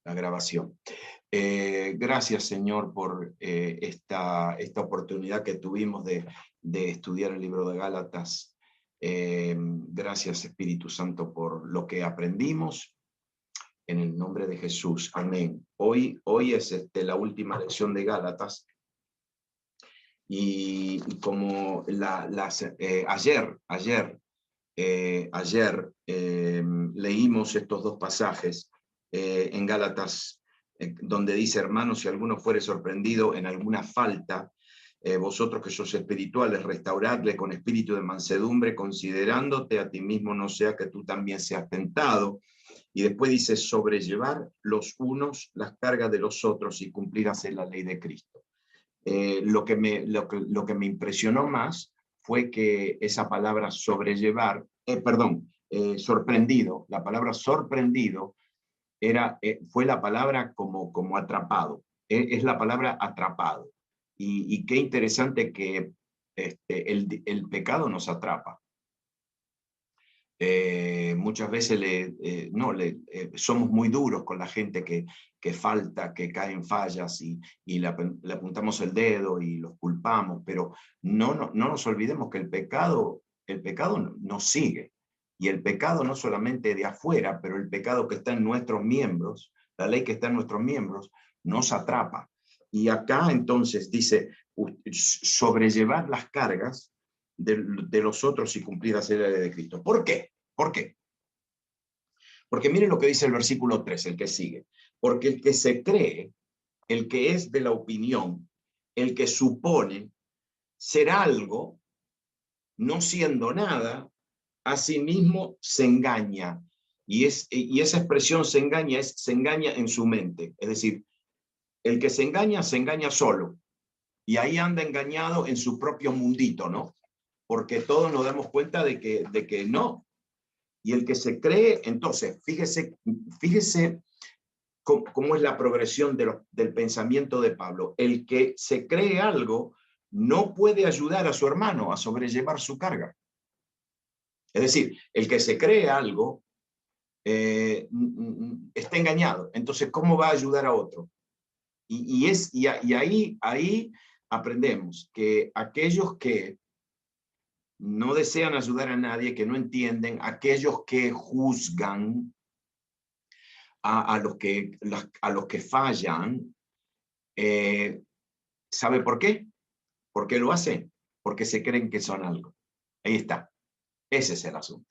la grabación. Gracias, Señor, por esta oportunidad que tuvimos de estudiar el libro de Gálatas. Gracias, Espíritu Santo, por lo que aprendimos. En el nombre de Jesús. Amén. Hoy es la última lección de Gálatas. Y como ayer leímos estos dos pasajes en Gálatas, donde dice: hermanos, si alguno fuere sorprendido en alguna falta, vosotros que sois espirituales, restauradle con espíritu de mansedumbre, considerándote a ti mismo, no sea que tú también seas tentado. Y después dice: sobrellevar los unos las cargas de los otros y cumplir así la ley de Cristo. Lo que me impresionó más fue que esa palabra sobrellevar, sorprendido, la palabra sorprendido fue la palabra como atrapado, es la palabra atrapado. Y qué interesante que el pecado nos atrapa. Muchas veces somos muy duros con la gente que falta, que cae en fallas y le apuntamos el dedo y los culpamos, pero no nos olvidemos que el pecado nos sigue. Y el pecado no solamente de afuera, pero el pecado que está en nuestros miembros, la ley que está en nuestros miembros, nos atrapa. Y acá entonces dice: sobrellevar las cargas de los otros y cumplir así la ley de Cristo. ¿Por qué? ¿Por qué? Porque miren lo que dice el versículo 3, el que sigue. Porque el que se cree, el que es de la opinión, el que supone ser algo, no siendo nada, a sí mismo se engaña. Y esa expresión se engaña en su mente. Es decir, el que se engaña solo. Y ahí anda engañado en su propio mundito, ¿no? Porque todos nos damos cuenta de que no. Y el que se cree, entonces, fíjese cómo es la progresión del pensamiento de Pablo. El que se cree algo no puede ayudar a su hermano a sobrellevar su carga. Es decir, el que se cree algo está engañado. Entonces, ¿cómo va a ayudar a otro? Y ahí aprendemos que aquellos que no desean ayudar a nadie, que no entienden, aquellos que juzgan a los que fallan, ¿sabe por qué? ¿Por qué lo hacen? Porque se creen que son algo. Ahí está. Ese es el asunto.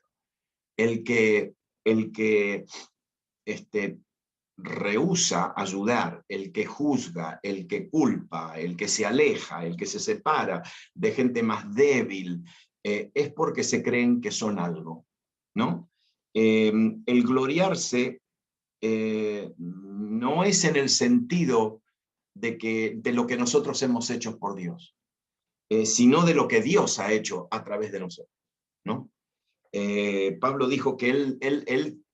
El que rehúsa ayudar, el que juzga, el que culpa, el que se aleja, el que se separa de gente más débil, es porque se creen que son algo, ¿no? El gloriarse no es en el sentido de lo que nosotros hemos hecho por Dios, sino de lo que Dios ha hecho a través de nosotros, ¿no? Pablo dijo que él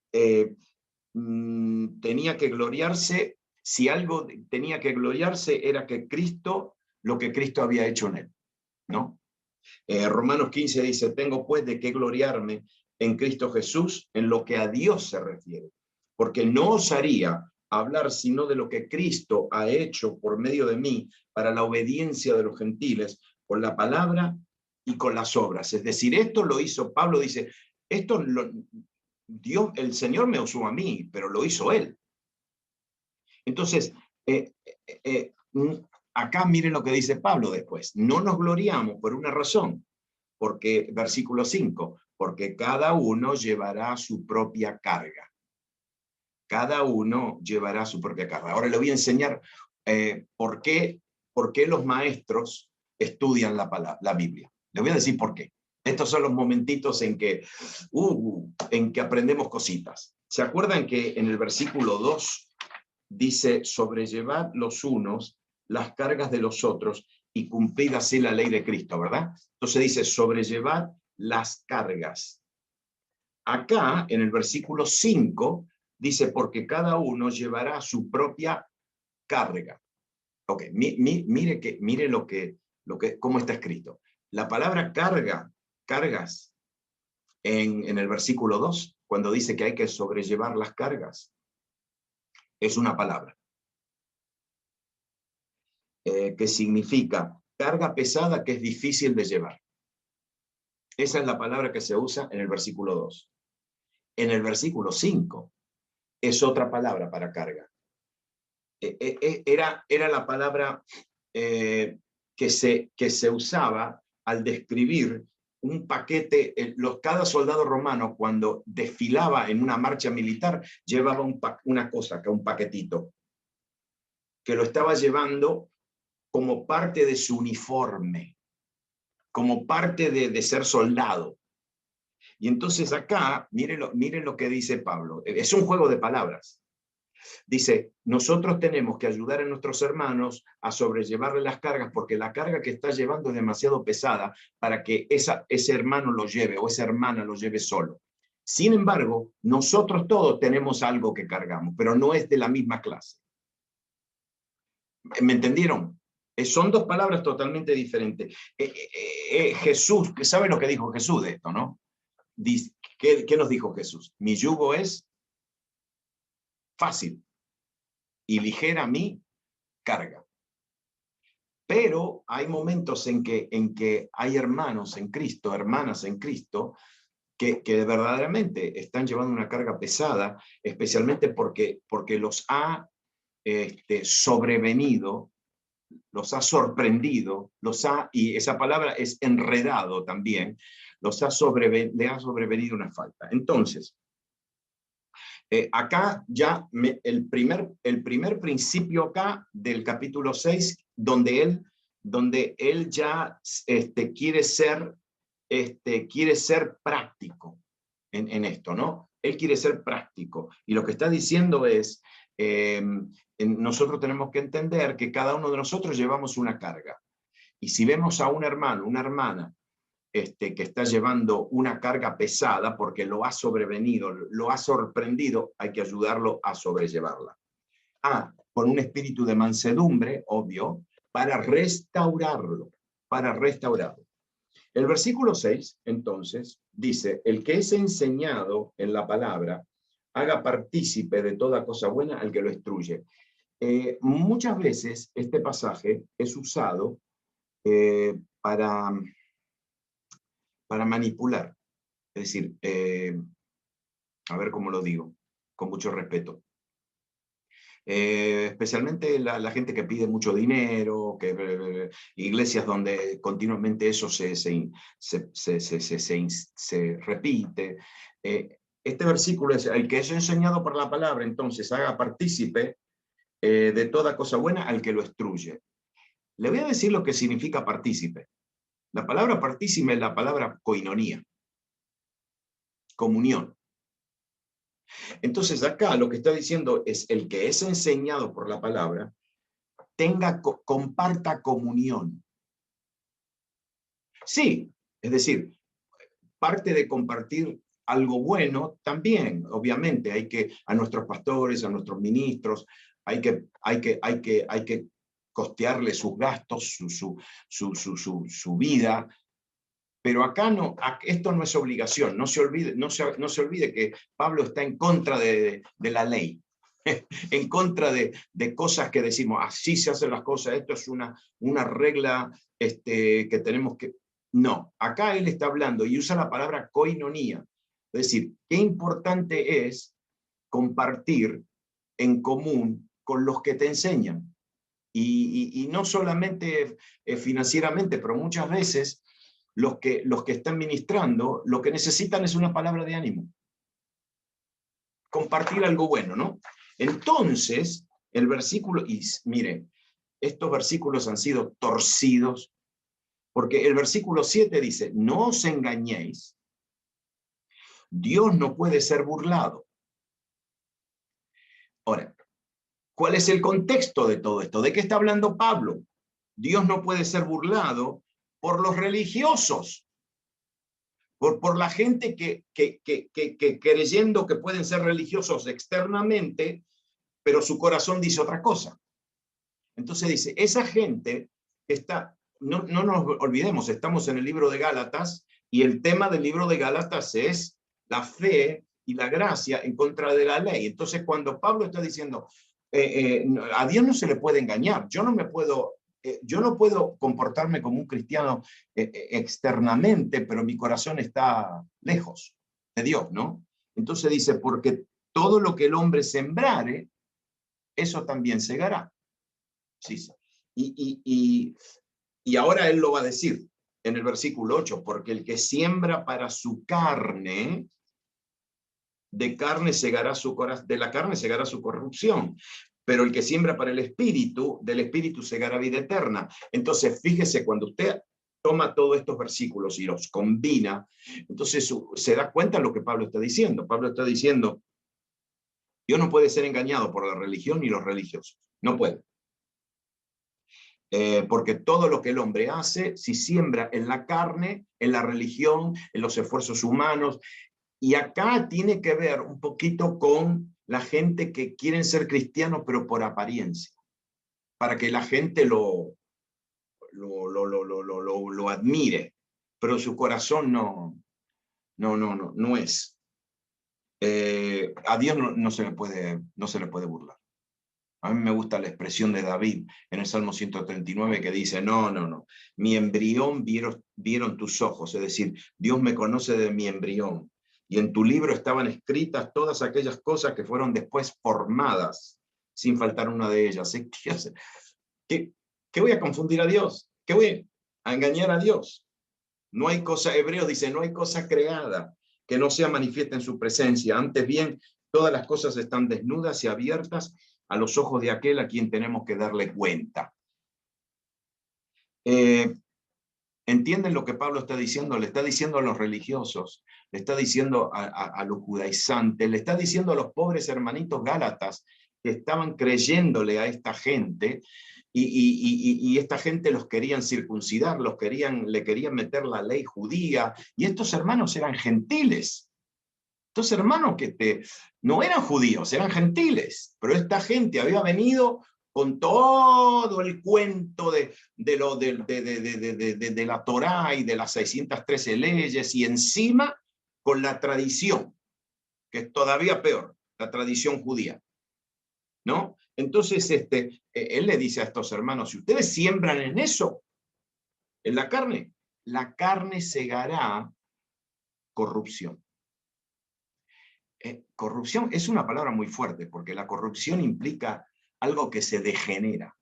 tenía que gloriarse, si algo tenía que gloriarse era que Cristo, lo que Cristo había hecho en él, ¿no? Romanos 15 dice: tengo pues de qué gloriarme en Cristo Jesús en lo que a Dios se refiere, porque no osaría hablar sino de lo que Cristo ha hecho por medio de mí para la obediencia de los gentiles, con la palabra y con las obras. Es decir, esto lo hizo, Pablo dice, Dios, el Señor me usó a mí, pero lo hizo Él. Entonces, acá miren lo que dice Pablo después: no nos gloriamos por una razón, porque, versículo 5, porque cada uno llevará su propia carga. Cada uno llevará su propia carga. Ahora le voy a enseñar por qué los maestros estudian la Biblia. Le voy a decir por qué. Estos son los momentitos en que aprendemos cositas. ¿Se acuerdan que en el versículo 2 dice: sobrellevad los unos las cargas de los otros y cumplid así la ley de Cristo, ¿verdad? Entonces dice: sobrellevad las cargas. Acá, en el versículo 5, dice: porque cada uno llevará su propia carga. Ok, mire cómo está escrito. La palabra cargas, en el versículo 2, cuando dice que hay que sobrellevar las cargas, es una palabra que significa carga pesada que es difícil de llevar. Esa es la palabra que se usa en el versículo 2. En el versículo 5 es otra palabra para carga. Era la palabra que se usaba al describir un paquete. Cada soldado romano, cuando desfilaba en una marcha militar, llevaba una cosa, un paquetito, que lo estaba llevando como parte de su uniforme, como parte de ser soldado. Y entonces acá, miren lo que dice Pablo. Es un juego de palabras. Dice, nosotros tenemos que ayudar a nuestros hermanos a sobrellevarle las cargas, porque la carga que está llevando es demasiado pesada para que ese hermano lo lleve o esa hermana lo lleve solo. Sin embargo, nosotros todos tenemos algo que cargamos, pero no es de la misma clase. ¿Me entendieron? Son dos palabras totalmente diferentes. Jesús, ¿sabe lo que dijo Jesús de esto, no? ¿Qué nos dijo Jesús? Mi yugo es fácil y ligera mi carga. Pero hay momentos en que hay hermanos en Cristo, hermanas en Cristo, que verdaderamente están llevando una carga pesada, especialmente porque los ha sobrevenido, los ha sorprendido, y esa palabra es enredado también, le ha sobrevenido una falta. Entonces, acá ya el primer principio acá del capítulo 6, donde él ya quiere ser práctico en esto, ¿no? Él quiere ser práctico. Y lo que está diciendo es, nosotros tenemos que entender que cada uno de nosotros llevamos una carga. Y si vemos a un hermano, una hermana, que está llevando una carga pesada porque lo ha sobrevenido, lo ha sorprendido, hay que ayudarlo a sobrellevarla. Con un espíritu de mansedumbre, obvio, para restaurarlo, El versículo 6, entonces, dice, el que es enseñado en la palabra, haga partícipe de toda cosa buena al que lo instruye. Muchas veces este pasaje es usado para manipular. Es decir, a ver cómo lo digo, con mucho respeto. Especialmente la gente que pide mucho dinero, iglesias donde continuamente eso se repite. Este versículo es, el que es enseñado por la palabra, entonces haga partícipe de toda cosa buena al que lo instruye. Le voy a decir lo que significa partícipe. La palabra partícipe es la palabra koinonía, comunión. Entonces acá lo que está diciendo es el que es enseñado por la palabra, comparta comunión. Sí, es decir, parte de compartir algo bueno también, obviamente, hay que, a nuestros pastores, a nuestros ministros, hay que costearle sus gastos, su vida. Pero acá no, esto no es obligación, no se olvide que Pablo está en contra de la ley, en contra de cosas que decimos, así se hacen las cosas, esto es una regla que tenemos que... No, acá él está hablando y usa la palabra koinonía, es decir, qué importante es compartir en común con los que te enseñan, y no solamente financieramente, pero muchas veces los que están ministrando, lo que necesitan es una palabra de ánimo. Compartir algo bueno, ¿no? Entonces, el versículo, y miren, estos versículos han sido torcidos, porque el versículo 7 dice, no os engañéis, Dios no puede ser burlado. Ahora, ¿cuál es el contexto de todo esto? ¿De qué está hablando Pablo? Dios no puede ser burlado por los religiosos, por la gente que creyendo que pueden ser religiosos externamente, pero su corazón dice otra cosa. Entonces dice, esa gente está, no nos olvidemos, estamos en el libro de Gálatas, y el tema del libro de Gálatas es la fe y la gracia en contra de la ley. Entonces cuando Pablo está diciendo, a Dios no se le puede engañar. Yo no puedo comportarme como un cristiano externamente, pero mi corazón está lejos de Dios, ¿no? Entonces dice, porque todo lo que el hombre sembrare, eso también segará. Sí, sí. Y ahora él lo va a decir en el versículo 8, porque el que siembra para su carne, de carne segará su corazón, de la carne segará su corrupción, pero el que siembra para el espíritu, del espíritu segará vida eterna. Entonces, fíjese, cuando usted toma todos estos versículos y los combina, entonces se da cuenta de lo que Pablo está diciendo. Pablo está diciendo, Dios no puede ser engañado por la religión y los religiosos. No puede. Porque todo lo que el hombre hace, si siembra en la carne, en la religión, en los esfuerzos humanos, y acá tiene que ver un poquito con la gente que quieren ser cristianos, pero por apariencia, para que la gente lo admire, pero su corazón no es. A Dios no se le puede burlar. A mí me gusta la expresión de David en el Salmo 139 que dice, no, mi embrión vieron tus ojos, es decir, Dios me conoce de mi embrión, y en tu libro estaban escritas todas aquellas cosas que fueron después formadas, sin faltar una de ellas. ¿Qué voy a confundir a Dios? ¿Qué voy a engañar a Dios? No hay cosa, Hebreos dice, no hay cosa creada que no sea manifiesta en su presencia. Antes bien, todas las cosas están desnudas y abiertas a los ojos de aquel a quien tenemos que darle cuenta. ¿Entienden lo que Pablo está diciendo? Le está diciendo a los religiosos, le está diciendo a los judaizantes, le está diciendo a los pobres hermanitos gálatas que estaban creyéndole a esta gente, y esta gente los querían circuncidar, le querían meter la ley judía, y estos hermanos eran gentiles. Estos hermanos no eran judíos, eran gentiles, pero esta gente había venido con todo el cuento de la Torá y de las 613 leyes, y encima con la tradición, que es todavía peor, la tradición judía, ¿no? Entonces él le dice a estos hermanos, si ustedes siembran en eso, en la carne segará corrupción. Corrupción es una palabra muy fuerte, porque la corrupción implica algo que se degenera,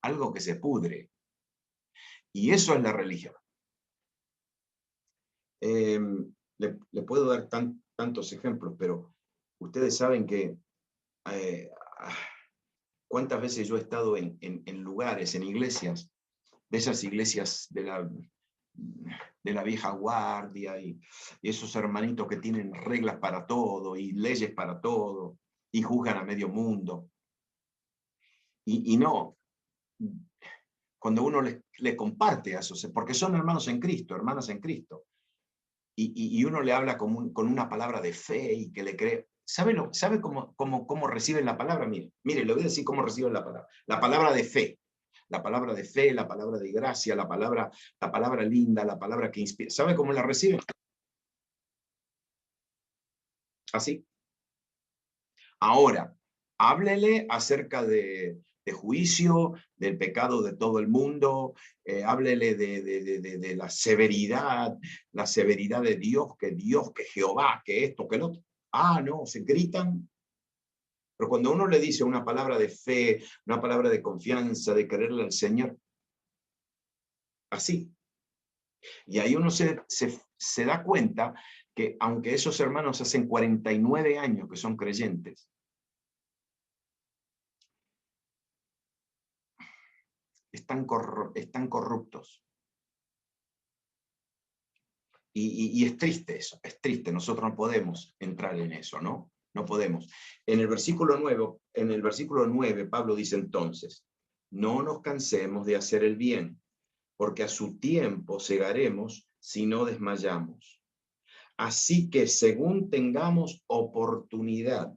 algo que se pudre. Y eso es la religión. Le puedo dar tantos ejemplos, pero ustedes saben que cuántas veces yo he estado en lugares, en iglesias, de esas iglesias de la vieja guardia, y esos hermanitos que tienen reglas para todo y leyes para todo y juzgan a medio mundo. Y no, cuando uno le comparte a esos, porque son hermanos en Cristo, hermanas en Cristo, y uno le habla con una palabra de fe y que le cree, ¿sabe cómo reciben la palabra? Mire, le voy a decir cómo reciben la palabra. La palabra de fe. La palabra de fe, la palabra de gracia, la palabra linda, la palabra que inspira. ¿Sabe cómo la reciben? Así. Ahora, háblele acerca de juicio, del pecado de todo el mundo, háblele de la severidad de Dios, que Jehová, que esto, que lo otro. No, se gritan. Pero cuando uno le dice una palabra de fe, una palabra de confianza, de creerle al Señor, así. Y ahí uno se da cuenta que aunque esos hermanos hacen 49 años que son creyentes, están corruptos. Y es triste eso, es triste. Nosotros no podemos entrar en eso, ¿no? No podemos. En el versículo 9, Pablo dice entonces, no nos cansemos de hacer el bien, porque a su tiempo segaremos si no desmayamos. Así que según tengamos oportunidad,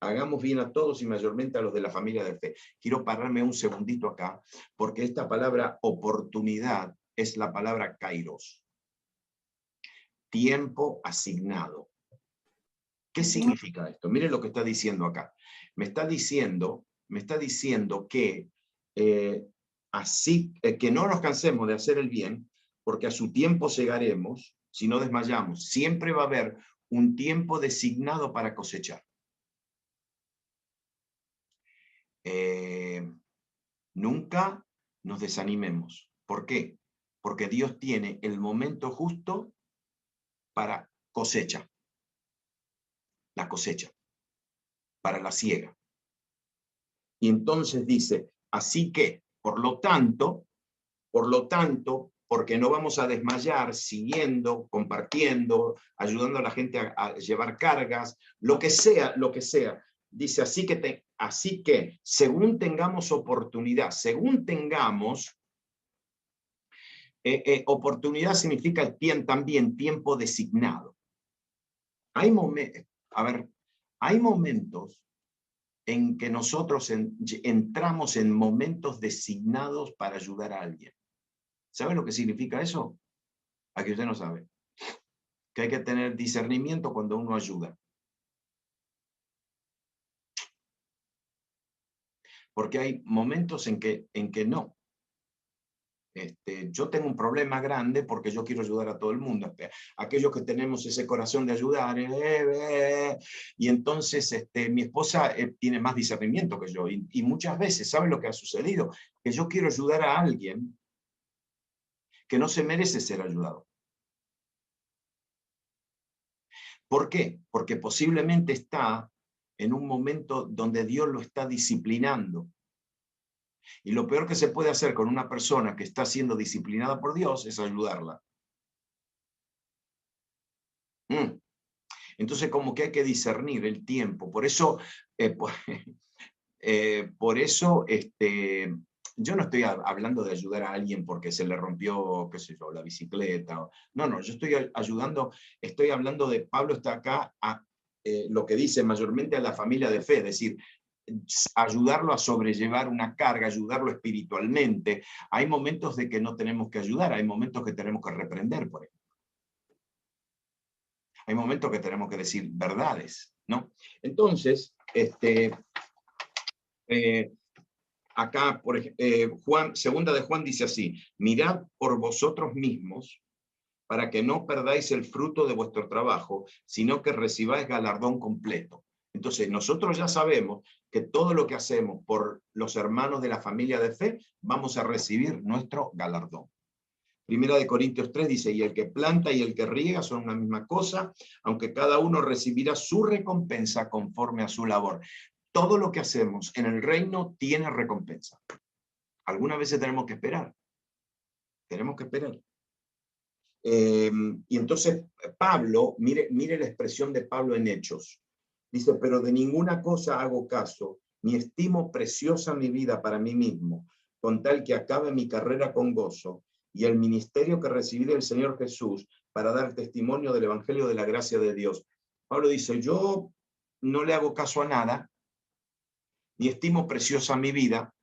hagamos bien a todos y mayormente a los de la familia de fe. Quiero pararme un segundito acá, porque esta palabra oportunidad es la palabra kairos. Tiempo asignado. ¿Qué significa esto? Miren lo que está diciendo acá. Me está diciendo me está diciendo que que no nos cansemos de hacer el bien, porque a su tiempo segaremos, si no desmayamos. Siempre va a haber un tiempo designado para cosechar. Nunca nos desanimemos. ¿Por qué? Porque Dios tiene el momento justo para cosecha. La cosecha. Para la siega. Y entonces dice, así que, por lo tanto, porque no vamos a desmayar siguiendo, compartiendo, ayudando a la gente a llevar cargas, lo que sea. Dice, así que según tengamos oportunidad, oportunidad significa también tiempo designado. Hay momentos en que nosotros entramos en momentos designados para ayudar a alguien. ¿Sabe lo que significa eso? Aquí usted no sabe. Que hay que tener discernimiento cuando uno ayuda. Porque hay momentos en que no. Yo tengo un problema grande porque yo quiero ayudar a todo el mundo. Aquellos que tenemos ese corazón de ayudar, y entonces mi esposa tiene más discernimiento que yo, y muchas veces, ¿sabe lo que ha sucedido? Que yo quiero ayudar a alguien que no se merece ser ayudado. ¿Por qué? Porque posiblemente está en un momento donde Dios lo está disciplinando. Y lo peor que se puede hacer con una persona que está siendo disciplinada por Dios es ayudarla. Entonces, como que hay que discernir el tiempo. Por eso, yo no estoy hablando de ayudar a alguien porque se le rompió, qué sé yo, la bicicleta. No, yo estoy hablando de, Pablo está acá lo que dice mayormente a la familia de fe, es decir, ayudarlo a sobrellevar una carga, ayudarlo espiritualmente. Hay momentos de que no tenemos que ayudar, hay momentos que tenemos que reprender, por ejemplo. Hay momentos que tenemos que decir verdades, ¿no? Entonces, acá, segunda de Juan dice así, mirad por vosotros mismos para que no perdáis el fruto de vuestro trabajo, sino que recibáis galardón completo. Entonces, nosotros ya sabemos que todo lo que hacemos por los hermanos de la familia de fe, vamos a recibir nuestro galardón. Primera de Corintios 3 dice, y el que planta y el que riega son una misma cosa, aunque cada uno recibirá su recompensa conforme a su labor. Todo lo que hacemos en el reino tiene recompensa. Algunas veces tenemos que esperar. Tenemos que esperar. Y entonces Pablo, mire la expresión de Pablo en Hechos. Dice, pero de ninguna cosa hago caso, ni estimo preciosa mi vida para mí mismo, con tal que acabe mi carrera con gozo y el ministerio que recibí del Señor Jesús para dar testimonio del Evangelio de la gracia de Dios. Pablo dice, yo no le hago caso a nada, ni estimo preciosa mi vida.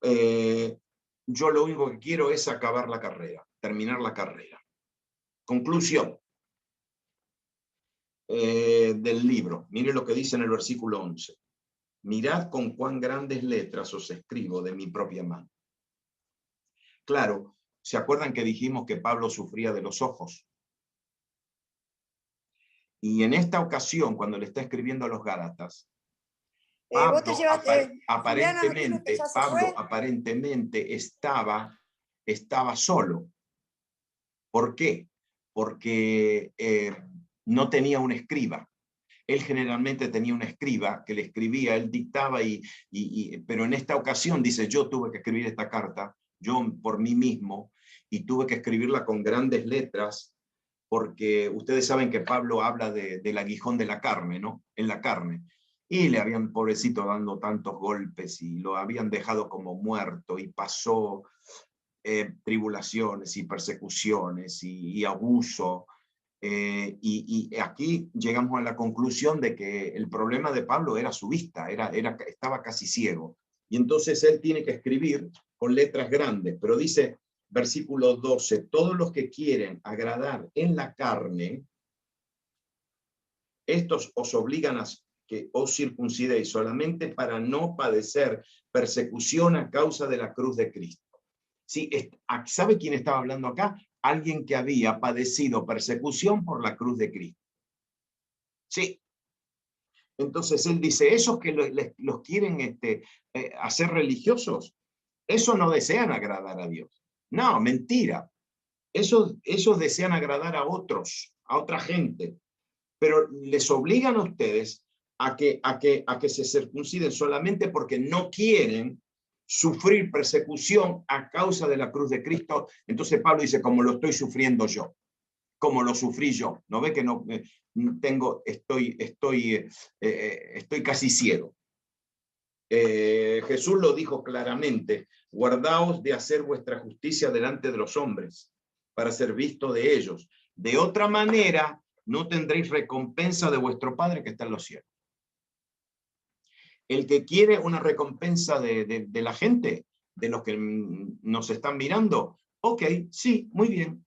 Yo lo único que quiero es acabar la carrera, terminar la carrera. Conclusión del libro. Mire lo que dice en el versículo 11. Mirad con cuán grandes letras os escribo de mi propia mano. Claro, ¿se acuerdan que dijimos que Pablo sufría de los ojos? Y en esta ocasión, cuando le está escribiendo a los Gálatas, Pablo aparentemente estaba solo. ¿Por qué? Porque no tenía un escriba. Él generalmente tenía un escriba que le escribía, él dictaba, pero en esta ocasión dice, yo tuve que escribir esta carta, yo por mí mismo, y tuve que escribirla con grandes letras, porque ustedes saben que Pablo habla del aguijón de la carne, ¿no? En la carne. Y le habían, pobrecito, dando tantos golpes y lo habían dejado como muerto y pasó tribulaciones y persecuciones y abuso. Y aquí llegamos a la conclusión de que el problema de Pablo era su vista, estaba casi ciego. Y entonces él tiene que escribir con letras grandes, pero dice, versículo 12, todos los que quieren agradar en la carne, estos os obligan que os circuncidéis solamente para no padecer persecución a causa de la cruz de Cristo. ¿Sí? ¿Sabe quién estaba hablando acá? Alguien que había padecido persecución por la cruz de Cristo. Sí. Entonces él dice, esos que los quieren hacer religiosos, esos no desean agradar a Dios. No, mentira. Esos desean agradar a otros, a otra gente, pero les obligan a ustedes a que se circunciden solamente porque no quieren sufrir persecución a causa de la cruz de Cristo. Entonces Pablo dice, como lo estoy sufriendo yo, como lo sufrí yo. ¿No ve que no estoy casi ciego? Jesús lo dijo claramente, guardaos de hacer vuestra justicia delante de los hombres, para ser visto de ellos. De otra manera, no tendréis recompensa de vuestro Padre que está en los cielos. El que quiere una recompensa de la gente, de los que nos están mirando, ok, sí, muy bien,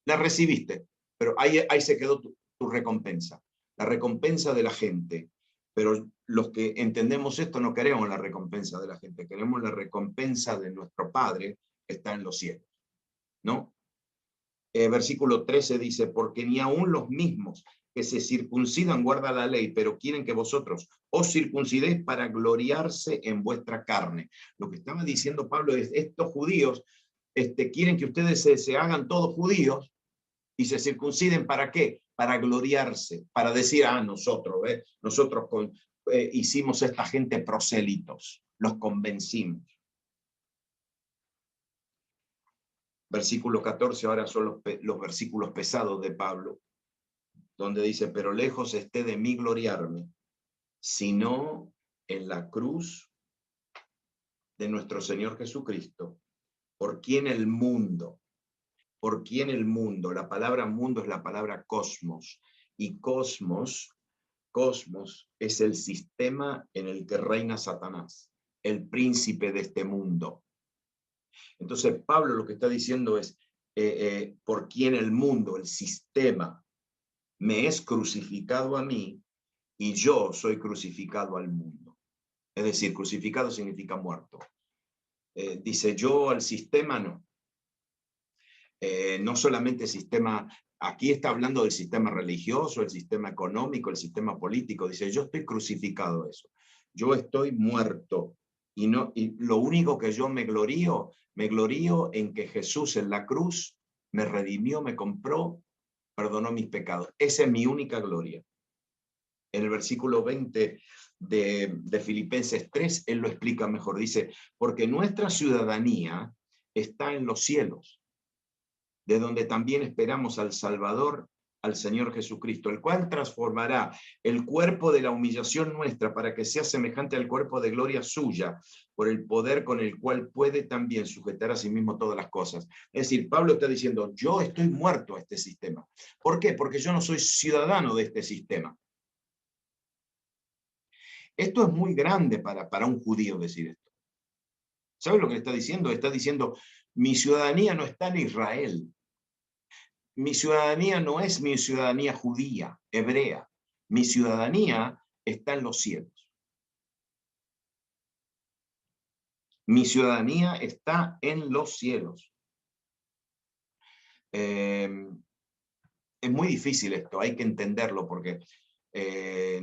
la recibiste, pero ahí se quedó tu recompensa, la recompensa de la gente. Pero los que entendemos esto no queremos la recompensa de la gente, queremos la recompensa de nuestro Padre que está en los cielos, ¿no? Versículo 13 dice, porque ni aun los mismos que se circuncidan guardan la ley, pero quieren que vosotros os circuncidéis para gloriarse en vuestra carne. Lo que estaba diciendo Pablo es, estos judíos quieren que ustedes se hagan todos judíos y se circunciden, ¿para qué? Para gloriarse, para decir, nosotros hicimos a esta gente prosélitos, los convencimos. Versículo 14, ahora son los versículos pesados de Pablo, donde dice, pero lejos esté de mí gloriarme, sino en la cruz de nuestro Señor Jesucristo, por quien el mundo, la palabra mundo es la palabra cosmos, y cosmos es el sistema en el que reina Satanás, el príncipe de este mundo. Entonces Pablo lo que está diciendo es, por quien el mundo, el sistema, me es crucificado a mí, y yo soy crucificado al mundo. Es decir, crucificado significa muerto. Dice, yo al sistema no. No solamente sistema, aquí está hablando del sistema religioso, el sistema económico, el sistema político. Dice, yo estoy crucificado a eso. Yo estoy muerto. Y lo único que yo me glorío en que Jesús en la cruz me redimió, me compró, perdonó mis pecados. Esa es mi única gloria. En el versículo 20 de Filipenses 3, él lo explica mejor. Dice, porque nuestra ciudadanía está en los cielos, de donde también esperamos al Salvador, al Señor Jesucristo, el cual transformará el cuerpo de la humillación nuestra para que sea semejante al cuerpo de gloria suya, por el poder con el cual puede también sujetar a sí mismo todas las cosas. Es decir, Pablo está diciendo, yo estoy muerto a este sistema. ¿Por qué? Porque yo no soy ciudadano de este sistema. Esto es muy grande para un judío decir esto. ¿Sabe lo que está diciendo? Está diciendo, mi ciudadanía no está en Israel. Mi ciudadanía no es mi ciudadanía judía, hebrea. Mi ciudadanía está en los cielos. Mi ciudadanía está en los cielos. Es muy difícil esto, hay que entenderlo porque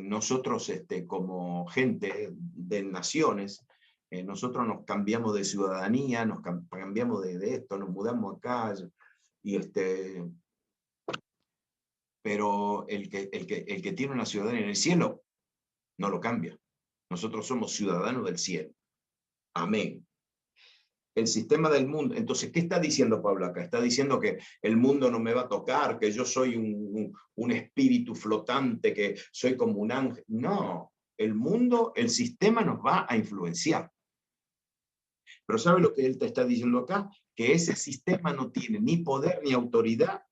nosotros como gente de naciones, nosotros nos cambiamos de ciudadanía, nos cambiamos de esto, nos mudamos acá y pero el que tiene una ciudadanía en el cielo no lo cambia. Nosotros somos ciudadanos del cielo. Amén. El sistema del mundo. Entonces, ¿qué está diciendo Pablo acá? Está diciendo que el mundo no me va a tocar, que yo soy un espíritu flotante, que soy como un ángel. No, el mundo, el sistema nos va a influenciar. Pero ¿sabe lo que él te está diciendo acá? Que ese sistema no tiene ni poder ni autoridad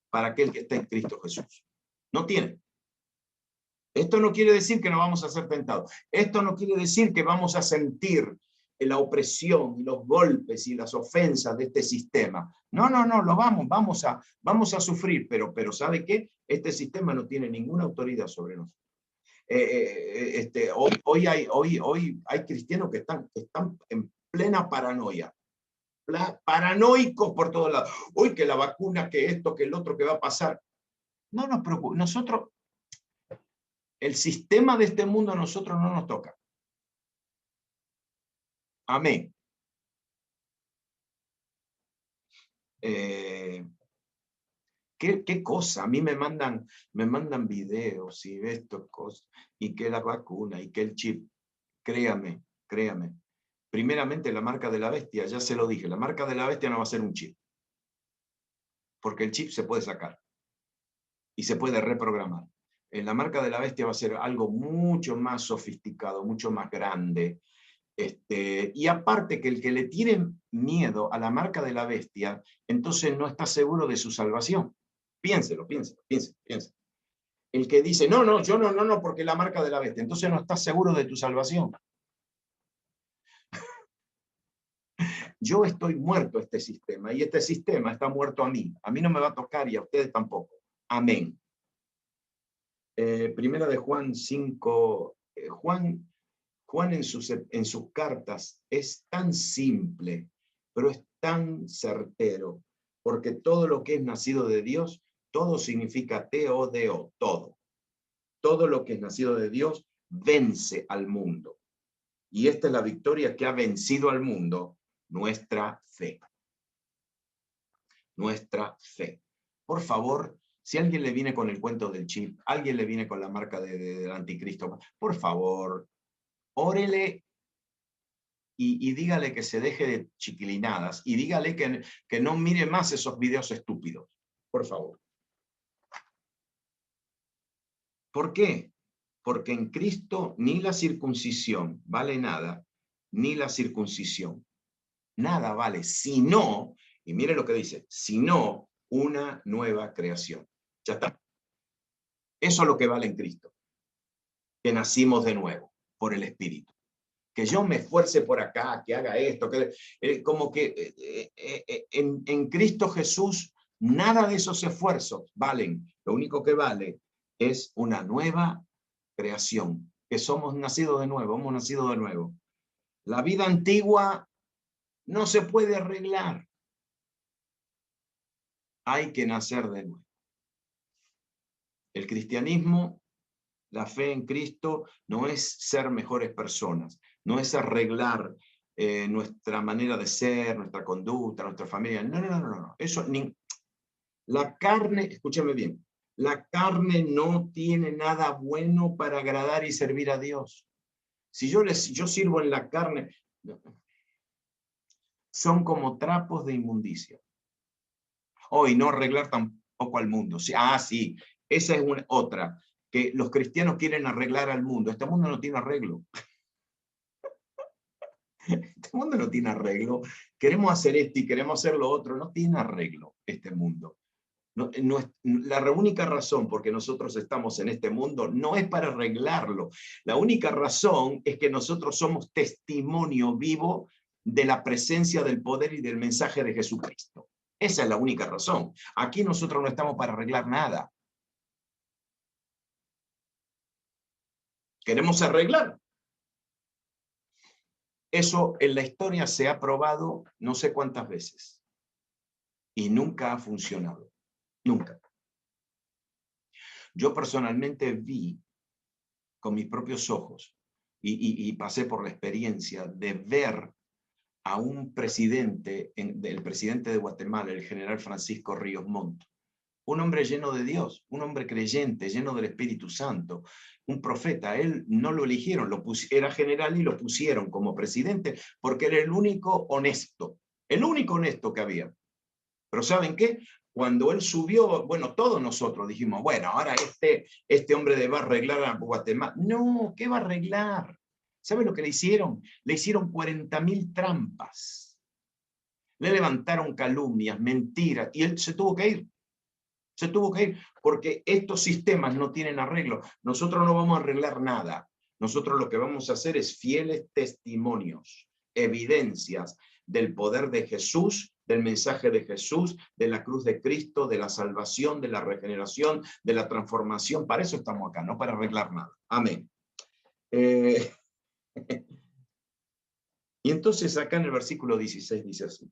para aquel que está en Cristo Jesús. No tiene. Esto no quiere decir que no vamos a ser tentados. Esto no quiere decir que vamos a sentir la opresión y los golpes y las ofensas de este sistema. No, lo vamos a sufrir, pero ¿sabe qué? Este sistema no tiene ninguna autoridad sobre nosotros. Hoy hay cristianos que están en plena paranoia. Paranoicos por todos lados. Hoy que la vacuna, que esto, que el otro, que va a pasar. No nos preocupemos. Nosotros, el sistema de este mundo a nosotros no nos toca. Amén. ¿Qué cosa? A mí me mandan videos y esto, cosas, y que la vacuna, y que el chip. Créame. Primeramente la marca de la bestia, ya se lo dije, la marca de la bestia no va a ser un chip. Porque el chip se puede sacar. Y se puede reprogramar. En la marca de la bestia va a ser algo mucho más sofisticado, mucho más grande. Y aparte que el que le tiene miedo a la marca de la bestia, entonces no está seguro de su salvación. Piénselo. El que dice, no, yo no, porque la marca de la bestia, entonces no estás seguro de tu salvación. Yo estoy muerto a este sistema, y este sistema está muerto a mí. A mí no me va a tocar y a ustedes tampoco. Amén. Primera de Juan 5, Juan en sus cartas es tan simple, pero es tan certero, porque todo lo que es nacido de Dios, todo significa teodeo, todo. Todo lo que es nacido de Dios vence al mundo. Y esta es la victoria que ha vencido al mundo, nuestra fe. Nuestra fe. Por favor, si alguien le viene con el cuento del chip, alguien le viene con la marca del anticristo, por favor, órele y dígale que se deje de chiquilinadas y dígale que no mire más esos videos estúpidos. Por favor. ¿Por qué? Porque en Cristo ni la circuncisión vale nada, ni la circuncisión. Nada vale, sino, y mire lo que dice, sino una nueva creación. Ya está. Eso es lo que vale en Cristo. Que nacimos de nuevo por el Espíritu. Que yo me esfuerce por acá, que haga esto, como que en Cristo Jesús nada de esos esfuerzos valen. Lo único que vale es una nueva creación, que somos nacidos de nuevo, hemos nacido de nuevo. La vida antigua no se puede arreglar. Hay que nacer de nuevo. El cristianismo, la fe en Cristo, no es ser mejores personas, no es arreglar nuestra manera de ser, nuestra conducta, nuestra familia. No. Eso, la carne, escúchame bien, la carne no tiene nada bueno para agradar y servir a Dios. Si yo sirvo en la carne, son como trapos de inmundicia. Y no arreglar tampoco al mundo. Sí, esa es otra, que los cristianos quieren arreglar al mundo. Este mundo no tiene arreglo. Este mundo no tiene arreglo. Queremos hacer esto y queremos hacer lo otro. No tiene arreglo este mundo. La única razón por que nosotros estamos en este mundo no es para arreglarlo. La única razón es que nosotros somos testimonio vivo de la presencia del poder y del mensaje de Jesucristo. Esa es la única razón. Aquí nosotros no estamos para arreglar nada. ¿Queremos arreglar? Eso en la historia se ha probado no sé cuántas veces. Y nunca ha funcionado. Nunca. Yo personalmente vi con mis propios ojos y pasé por la experiencia de ver a un presidente, el presidente de Guatemala, el general Francisco Ríos Montt, un hombre lleno de Dios, un hombre creyente, lleno del Espíritu Santo, un profeta. Él no lo eligieron, era general y lo pusieron como presidente porque era el único honesto que había. Pero ¿saben qué? Cuando él subió, bueno, todos nosotros dijimos, bueno, ahora este hombre va a arreglar a Guatemala. No, ¿qué va a arreglar? ¿Saben lo que le hicieron? Le hicieron 40.000 trampas. Le levantaron calumnias, mentiras, y él se tuvo que ir. Se tuvo que ir porque estos sistemas no tienen arreglo. Nosotros no vamos a arreglar nada. Nosotros lo que vamos a hacer es fieles testimonios, evidencias del poder de Jesús del mensaje de Jesús, de la cruz de Cristo, de la salvación, de la regeneración, de la transformación. Para eso estamos acá, no para arreglar nada. Amén. Y entonces acá en el versículo 16 dice así: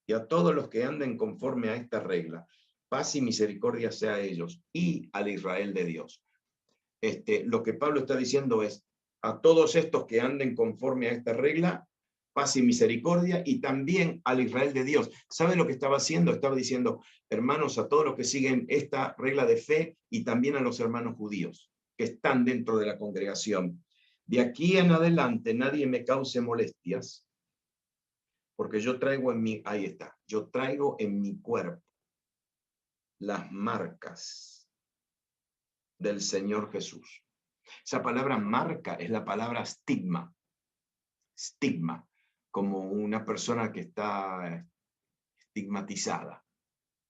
y a todos los que anden conforme a esta regla, paz y misericordia sea a ellos y al Israel de Dios. Lo que Pablo está diciendo es, a todos estos que anden conforme a esta regla, paz y misericordia, y también al Israel de Dios. ¿Sabe lo que estaba haciendo? Estaba diciendo, hermanos, a todos los que siguen esta regla de fe, y también a los hermanos judíos que están dentro de la congregación. De aquí en adelante nadie me cause molestias, porque yo traigo en mi, ahí está, yo traigo en mi cuerpo las marcas del Señor Jesús. Esa palabra marca es la palabra estigma. Estigma, como una persona que está estigmatizada.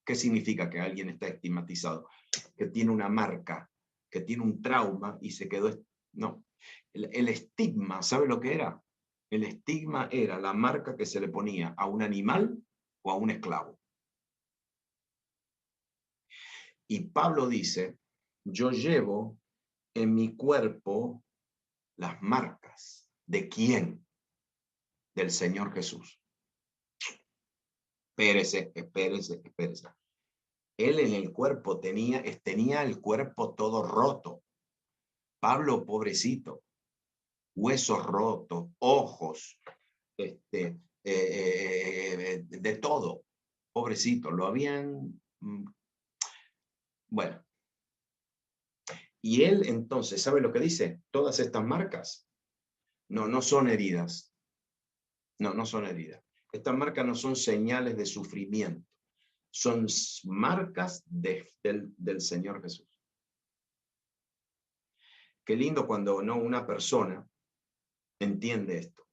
¿Qué significa que alguien está estigmatizado? Que tiene una marca, que tiene un trauma y se quedó... No, el estigma, ¿sabe lo que era? El estigma era la marca que se le ponía a un animal o a un esclavo. Y Pablo dice, yo llevo en mi cuerpo las marcas. ¿De quién? Del Señor Jesús. Espérese. Él en el cuerpo tenía el cuerpo todo roto. Pablo, pobrecito, huesos rotos, ojos, de todo. Pobrecito, lo habían... Bueno. Y él entonces, ¿sabe lo que dice? Todas estas marcas no son heridas. No son heridas. Estas marcas no son señales de sufrimiento. Son marcas del Señor Jesús. Qué lindo cuando una persona entiende esto,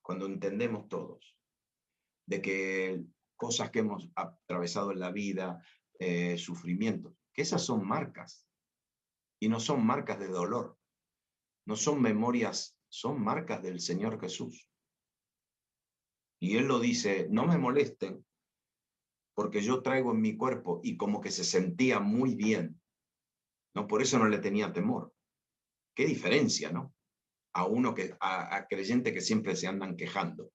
cuando entendemos todos, de que cosas que hemos atravesado en la vida, sufrimientos, que esas son marcas, y no son marcas de dolor, no son memorias, son marcas del Señor Jesús. Y Él lo dice, no me molesten, porque yo traigo en mi cuerpo, y como que se sentía muy bien, ¿no? Por eso no le tenía temor. Qué diferencia, ¿no? A uno a creyente que siempre se andan quejando.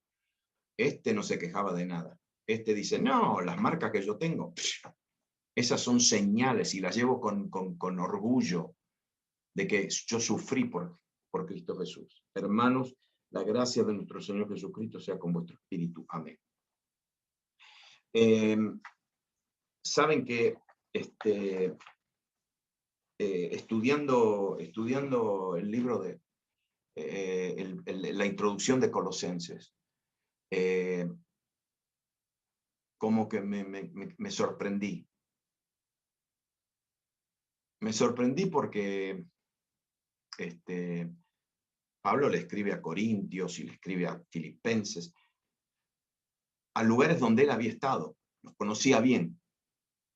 No se quejaba de nada. Dice, no, las marcas que yo tengo, esas son señales y las llevo con orgullo de que yo sufrí por Cristo Jesús. Hermanos, la gracia de nuestro Señor Jesucristo sea con vuestro espíritu. Amén. Saben que estudiando el libro de la introducción de Colosenses, como que me sorprendí. Me sorprendí porque Pablo le escribe a Corintios y le escribe a Filipenses, a lugares donde él había estado, los conocía bien,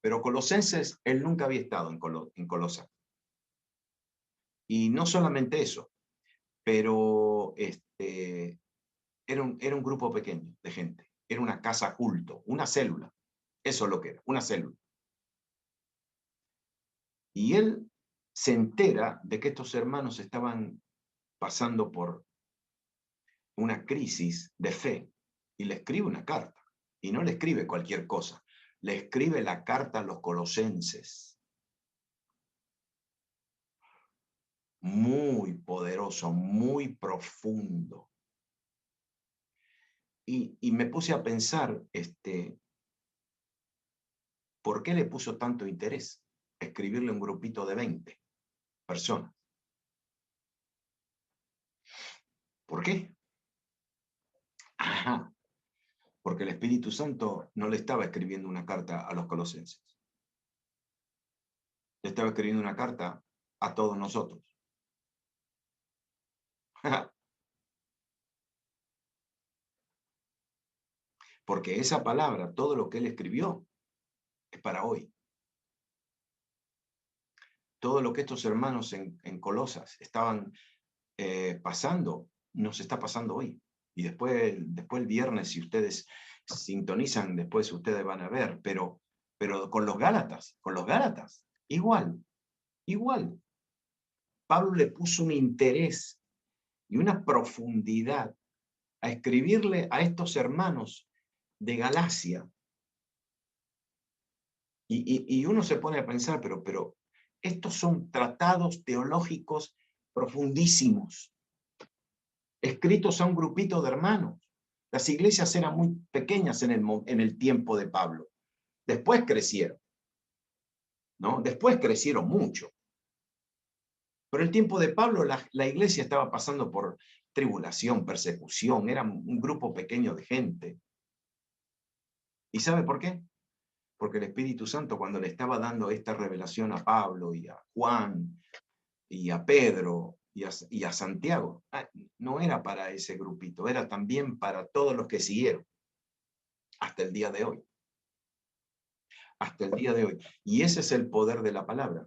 pero Colosenses él nunca había estado en Colosas. Y no solamente eso, pero era un grupo pequeño de gente, era una casa culto, una célula, eso es lo que era, una célula. Y él se entera de que estos hermanos estaban pasando por una crisis de fe y le escribe una carta. Y no le escribe cualquier cosa, le escribe la carta a los colosenses. Muy poderoso, muy profundo. Y me puse a pensar, ¿por qué le puso tanto interés escribirle a un grupito de 20 personas? ¿Por qué? Ajá, porque el Espíritu Santo no le estaba escribiendo una carta a los colosenses. Le estaba escribiendo una carta a todos nosotros. Porque esa palabra, todo lo que él escribió, es para hoy. Todo lo que estos hermanos en Colosas estaban pasando, nos está pasando hoy. Y después el viernes, si ustedes sintonizan, después ustedes van a ver, pero con los Gálatas, igual. Pablo le puso un interés y una profundidad a escribirle a estos hermanos de Galacia. Y uno se pone a pensar, pero estos son tratados teológicos profundísimos, escritos a un grupito de hermanos. Las iglesias eran muy pequeñas en el tiempo de Pablo. Después crecieron, ¿no? Después crecieron mucho. Pero el tiempo de Pablo, la iglesia estaba pasando por tribulación, persecución, era un grupo pequeño de gente. ¿Y sabe por qué? Porque el Espíritu Santo, cuando le estaba dando esta revelación a Pablo y a Juan y a Pedro y a Santiago, no era para ese grupito, era también para todos los que siguieron hasta el día de hoy. Hasta el día de hoy. Y ese es el poder de la palabra.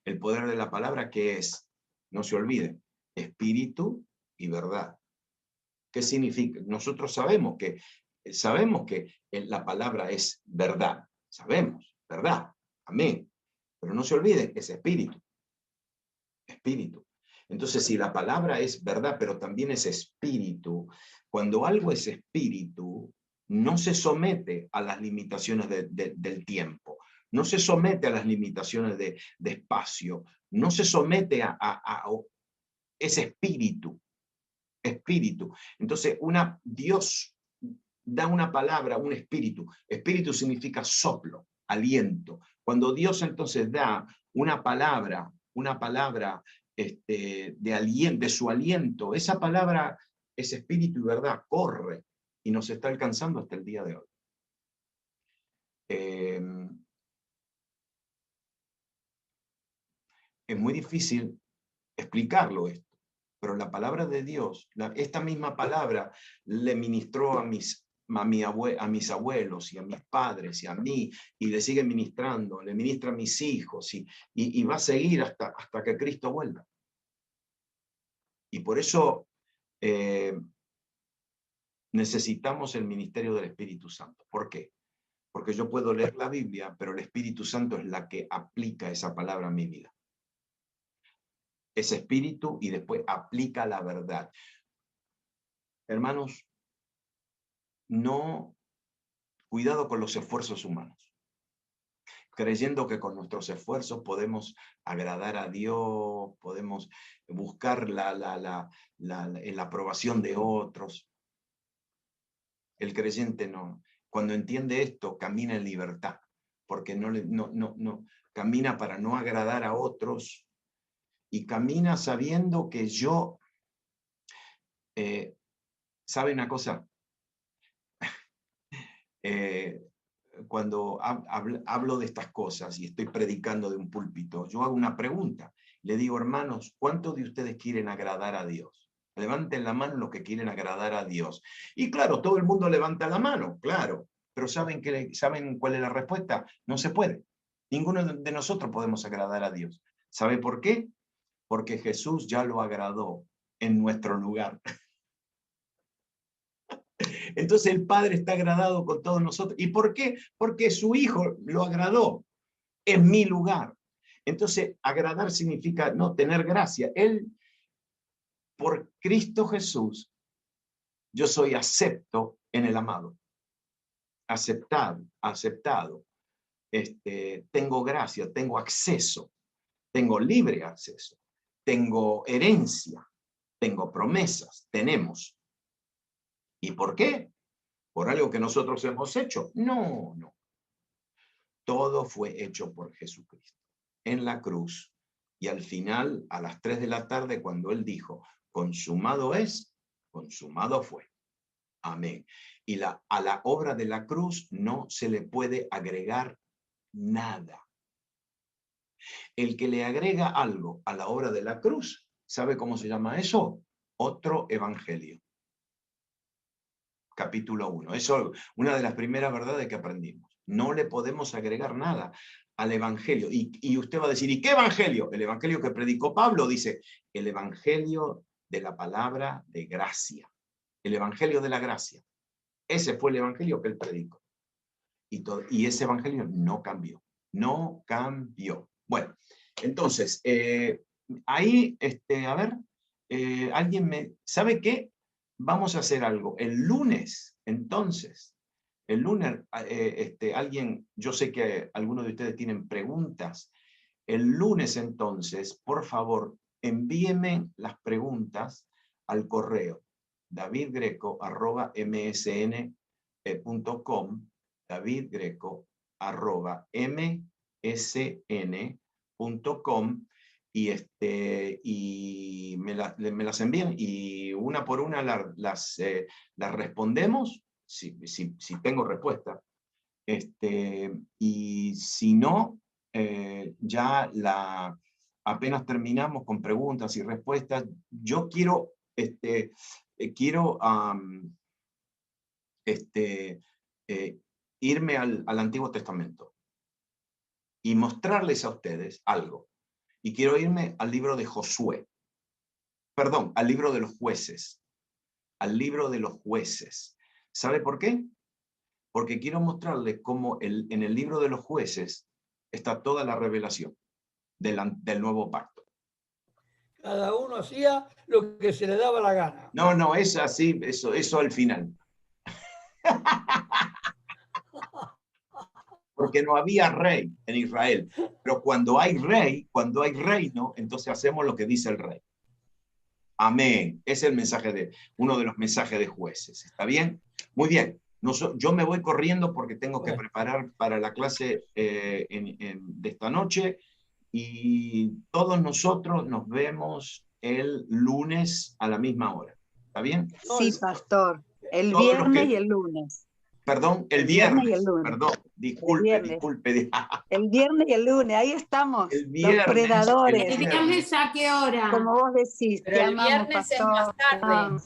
El poder de la palabra, que es, no se olviden, espíritu y verdad. ¿Qué significa? Nosotros sabemos que la palabra es verdad. Sabemos, verdad. Amén. Pero no se olviden, es espíritu. Espíritu. Entonces, si la palabra es verdad, pero también es espíritu, cuando algo es espíritu, no se somete a las limitaciones del tiempo, no se somete a las limitaciones de espacio, no se somete a ese espíritu. Espíritu. Entonces, Dios da una palabra, un espíritu. Espíritu significa soplo, aliento. Cuando Dios entonces da una palabra de aliento, de su aliento, esa palabra es espíritu y verdad, corre y nos está alcanzando hasta el día de hoy. Es muy difícil explicarlo esto, pero la palabra de Dios, esta misma palabra le ministró a mis abuelos y a mis padres y a mí, y le sigue ministrando, le ministra a mis hijos, y va a seguir hasta que Cristo vuelva. Y por eso necesitamos el ministerio del Espíritu Santo. ¿Por qué? Porque yo puedo leer la Biblia, pero el Espíritu Santo es la que aplica esa palabra a mi vida. Es espíritu y después aplica la verdad. Hermanos, cuidado con los esfuerzos humanos, creyendo que con nuestros esfuerzos podemos agradar a Dios, podemos buscar la aprobación de otros. El creyente no, cuando entiende esto, camina en libertad, porque no camina para no agradar a otros, y camina sabiendo que yo, ¿sabe una cosa? Cuando hablo de estas cosas y estoy predicando de un púlpito, yo hago una pregunta. Le digo, hermanos, ¿cuántos de ustedes quieren agradar a Dios? Levanten la mano los que quieren agradar a Dios. Y claro, todo el mundo levanta la mano, claro. Pero ¿saben cuál es la respuesta? No se puede. Ninguno de nosotros podemos agradar a Dios. ¿Sabe por qué? Porque Jesús ya lo agradó en nuestro lugar. Entonces el Padre está agradado con todos nosotros. ¿Y por qué? Porque su Hijo lo agradó en mi lugar. Entonces, agradar significa no tener gracia. Él, por Cristo Jesús, yo soy acepto en el amado. Aceptado. Tengo gracia, tengo acceso, tengo libre acceso, tengo herencia, tengo promesas, tenemos. ¿Y por qué? ¿Por algo que nosotros hemos hecho? No. Todo fue hecho por Jesucristo en la cruz. Y al final, a las 3 de la tarde, cuando Él dijo, consumado es, consumado fue. Amén. Y a la obra de la cruz no se le puede agregar nada. El que le agrega algo a la obra de la cruz, ¿sabe cómo se llama eso? Otro evangelio. Capítulo 1. Eso es una de las primeras verdades que aprendimos. No le podemos agregar nada al evangelio. Y usted va a decir, ¿y qué evangelio? El evangelio que predicó Pablo, dice, el evangelio de la palabra de gracia, el evangelio de la gracia. Ese fue el evangelio que él predicó. Y ese evangelio no cambió, no cambió. Bueno, entonces, ahí, a ver, alguien ¿sabe qué? Vamos a hacer algo. El lunes, entonces, el lunes, yo sé que algunos de ustedes tienen preguntas. El lunes, entonces, por favor, envíenme las preguntas al correo davidgreco@msn.com, davidgreco@msn.com, y me las envían y una por una las respondemos, si tengo respuesta. Y si no, ya apenas terminamos con preguntas y respuestas. Yo quiero irme al Antiguo Testamento y mostrarles a ustedes algo. Y quiero irme al libro de Josué. Perdón, al libro de los jueces. Al libro de los jueces. ¿Sabe por qué? Porque quiero mostrarles cómo en el libro de los jueces está toda la revelación del nuevo pacto. Cada uno hacía lo que se le daba la gana. No, es así, eso al final. Porque no había rey en Israel. Pero cuando hay rey, cuando hay reino, entonces hacemos lo que dice el rey. Amén. Ese es el mensaje uno de los mensajes de jueces. ¿Está bien? Muy bien. Yo me voy corriendo porque tengo que preparar para la clase de esta noche, y todos nosotros nos vemos el lunes a la misma hora. ¿Está bien? Sí, pastor. El viernes y el lunes. Perdón, el viernes y el lunes. Perdón, disculpe. El viernes y el lunes, ahí estamos. El viernes, los predadores. ¿El viernes a qué hora? Como vos decís, pero te el amamos, viernes pastor, es más tarde.